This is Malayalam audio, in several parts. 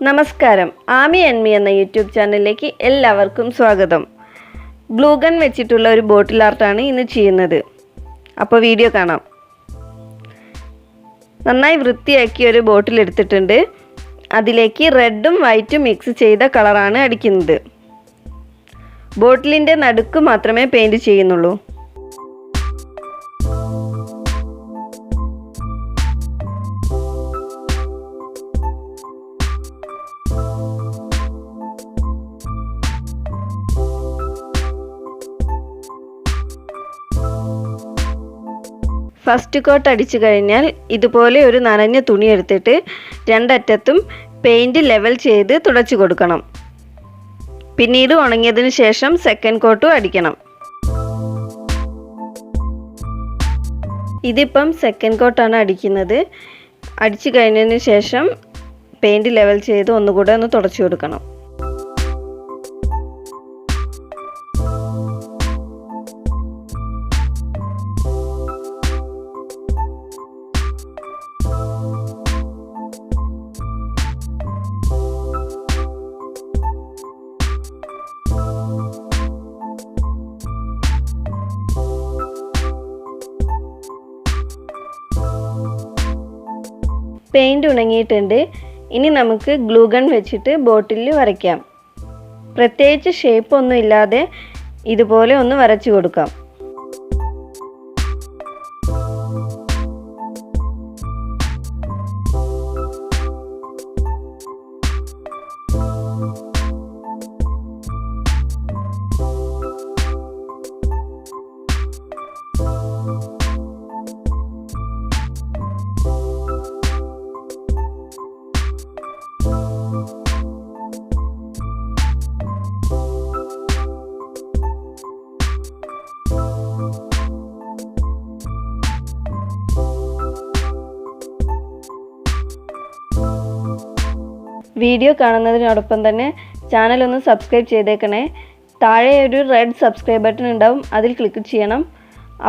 നമസ്കാരം. ആമി ആൻഡ് മീ എന്ന യൂട്യൂബ് ചാനലിലേക്ക് എല്ലാവർക്കും സ്വാഗതം. ഗ്ലൂ ഗൺ വെച്ചിട്ടുള്ള ഒരു ബോട്ടിൽ ആർട്ടാണ് ഇന്ന് ചെയ്യുന്നത്. അപ്പോൾ വീഡിയോ കാണാം. നന്നായി വൃത്തിയാക്കി ഒരു ബോട്ടിൽ എടുത്തിട്ടുണ്ട്. അതിലേക്ക് റെഡും വൈറ്റും മിക്സ് ചെയ്ത കളറാണ് അടിക്കുന്നത്. ബോട്ടിലിൻ്റെ നടുക്ക് മാത്രമേ പെയിൻറ് ചെയ്യുന്നുള്ളൂ. ഫസ്റ്റ് കോട്ട് അടിച്ചു കഴിഞ്ഞാൽ ഇതുപോലെ ഒരു നനഞ്ഞ തുണി എടുത്തിട്ട് രണ്ടറ്റത്തും പെയിൻറ് ലെവൽ ചെയ്ത് തുടച്ചു കൊടുക്കണം. പിന്നീട് ഉണങ്ങിയതിന് ശേഷം സെക്കൻഡ് കോട്ടും അടിക്കണം. ഇതിപ്പം സെക്കൻഡ് കോട്ടാണ് അടിക്കുന്നത്. അടിച്ചു കഴിഞ്ഞതിന് ശേഷം പെയിൻറ് ലെവൽ ചെയ്ത് ഒന്നുകൂടെ ഒന്ന് തുടച്ചു കൊടുക്കണം. പെയിൻറ് ഉണങ്ങിയിട്ടുണ്ട്. ഇനി നമുക്ക് ഗ്ലൂ ഗൺ വെച്ചിട്ട് ബോട്ടിലിൽ വരയ്ക്കാം. പ്രത്യേകിച്ച് ഷേപ്പ് ഒന്നും ഇല്ലാതെ ഇതുപോലെ ഒന്ന് വരച്ചു കൊടുക്കാം. വീഡിയോ കാണുന്നതിനോടൊപ്പം തന്നെ ചാനൽ ഒന്ന് സബ്സ്ക്രൈബ് ചെയ്തേക്കണേ. താഴെ ഒരു റെഡ് സബ്സ്ക്രൈബ് ബട്ടൺ ഉണ്ടാവും, അതിൽ ക്ലിക്ക് ചെയ്യണം.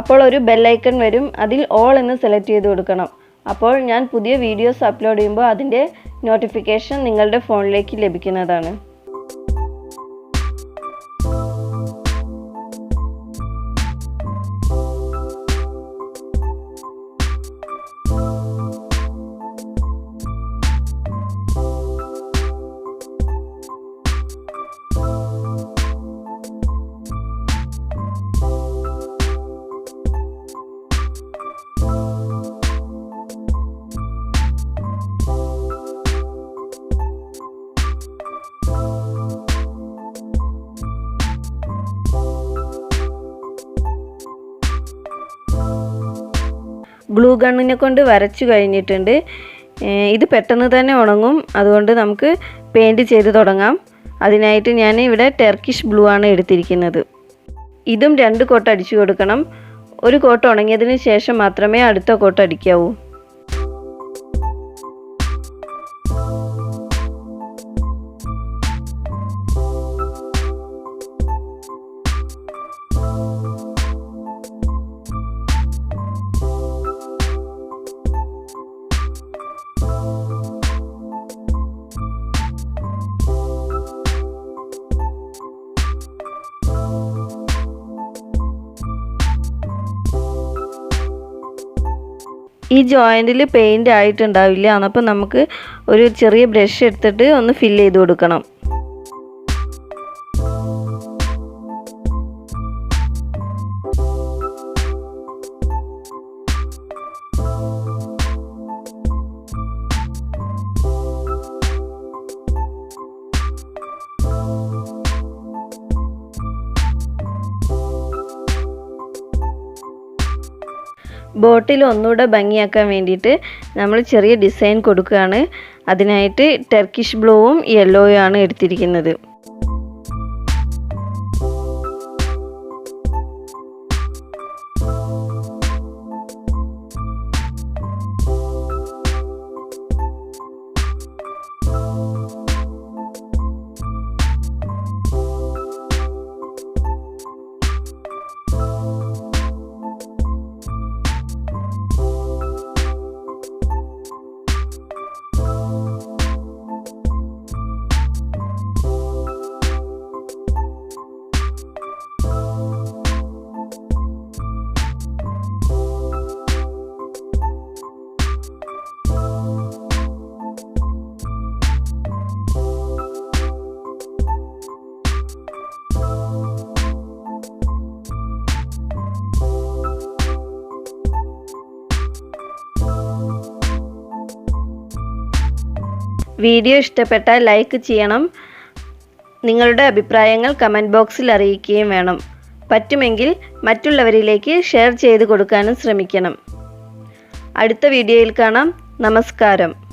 അപ്പോൾ ഒരു ബെൽ ഐക്കൺ വരും, അതിൽ ഓൾ എന്ന് സെലക്ട് ചെയ്ത് കൊടുക്കണം. അപ്പോൾ ഞാൻ പുതിയ വീഡിയോസ് അപ്ലോഡ് ചെയ്യുമ്പോൾ അതിൻ്റെ നോട്ടിഫിക്കേഷൻ നിങ്ങളുടെ ഫോണിലേക്ക് ലഭിക്കുന്നതാണ്. ഗ്ലൂ ഗണ്ണിനെ കൊണ്ട് വരച്ചു കഴിഞ്ഞിട്ടുണ്ട്. ഇത് പെട്ടെന്ന് തന്നെ ഉണങ്ങും. അതുകൊണ്ട് നമുക്ക് പെയിൻറ് ചെയ്ത് തുടങ്ങാം. അതിനായിട്ട് ഞാൻ ഇവിടെ ടർക്കിഷ് ബ്ലൂ ആണ് എടുത്തിരിക്കുന്നത്. ഇതും 2 കോട്ട് അടിച്ചു കൊടുക്കണം. ഒരു കോട്ട് ഉണങ്ങിയതിന് ശേഷം മാത്രമേ അടുത്ത കോട്ട് അടിക്കാവൂ. ഈ ജോയിൻറ്റിൽ പെയിൻ്റ് ആയിട്ടുണ്ടാവില്ല. അപ്പോൾ നമുക്ക് ഒരു ചെറിയ ബ്രഷ് എടുത്തിട്ട് ഒന്ന് ഫില്ല് ചെയ്ത് കൊടുക്കണം. ബോട്ടിൽ ഒന്നുകൂടെ ഭംഗിയാക്കാൻ വേണ്ടിയിട്ട് നമ്മൾ ചെറിയ ഡിസൈൻ കൊടുക്കുകയാണ്. അതിനായിട്ട് ടർക്കിഷ് ബ്ലൂവും യെല്ലോയും ആണ് എടുത്തിരിക്കുന്നത്. വീഡിയോ ഇഷ്ടപ്പെട്ടാൽ ലൈക്ക് ചെയ്യണം. നിങ്ങളുടെ അഭിപ്രായങ്ങൾ കമൻറ്റ് ബോക്സിൽ അറിയിക്കുകയും വേണം. പറ്റുമെങ്കിൽ മറ്റുള്ളവരിലേക്ക് ഷെയർ ചെയ്ത് കൊടുക്കാനും ശ്രമിക്കണം. അടുത്ത വീഡിയോയിൽ കാണാം. നമസ്കാരം.